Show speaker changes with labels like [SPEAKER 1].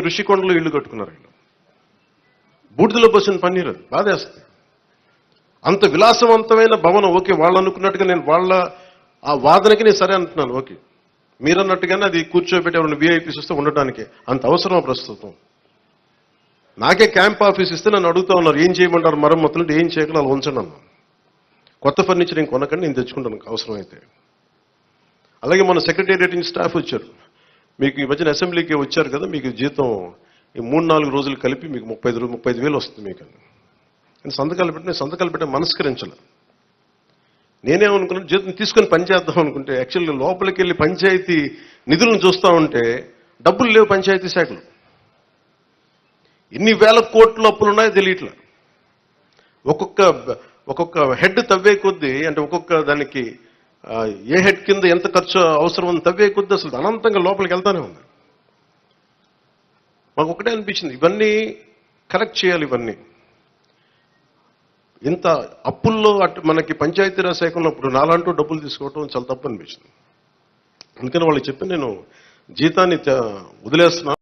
[SPEAKER 1] ఋషికొండలో ఇల్లు కట్టుకున్నారు ఆయన. బూడిదలో పోసిన పన్నీరు అది బాధేస్తుంది. అంత విలాసవంతమైన భవనం, ఓకే, వాళ్ళు అనుకున్నట్టుగా నేను వాళ్ళ ఆ వాదనకి నేను సరే అంటున్నాను, ఓకే, మీరన్నట్టుగానే అది కూర్చోబెట్టి ఎవరైనా వీఐపీస్ వస్తే ఉండటానికి అంత అవసరం ప్రస్తుతం. నాకే క్యాంప్ ఆఫీస్ ఇస్తే నన్ను అడుగుతా ఉన్నారు, ఏం చేయమంటారు మరమ్మతులు అంటే, ఏం చేయగలరు అలా ఉంచండి అన్నాను. కొత్త ఫర్నిచర్ నేను కొనకండి, నేను తెచ్చుకుంటాను అవసరమైతే. అలాగే మన సెక్రటేరియట్ స్టాఫ్ వచ్చారు, మీకు ఈ మధ్యన అసెంబ్లీకి వచ్చారు కదా, మీకు జీతం ఈ 3-4 రోజులు కలిపి మీకు 35,000 వస్తుంది మీకు అని. నేను సంతకాలు పెట్టే మనస్కరించాలి. నేనేమనుకున్నాను, జీతం తీసుకొని పనిచేద్దాం అనుకుంటే యాక్చువల్గా లోపలికి వెళ్ళి పంచాయతీ నిధులను చూస్తూ ఉంటే డబ్బులు లేవు పంచాయతీ శాఖలు. ఎన్ని వేల కోట్ల అప్పులు ఉన్నాయో తెలియట్లా. ఒక్కొక్క హెడ్ తవ్వే కొద్దీ, అంటే ఒక్కొక్క దానికి ఏ హెడ్ కింద ఎంత ఖర్చు అవసరం అని తవ్వే కొద్దీ అసలు అనంతంగా లోపలికి వెళ్తానే ఉంది. మాకు ఒకటే అనిపించింది, ఇవన్నీ కరెక్ట్ చేయాలి. ఇవన్నీ ఇంత అప్పుల్లో అటు మనకి పంచాయతీరాజ్ శాఖ ఉన్నప్పుడు నాలాంటూ డబ్బులు తీసుకోవటం చాలా తప్పు అనిపించింది. అందుకని వాళ్ళు చెప్పి నేను జీతాన్ని వదిలేస్తున్నాను.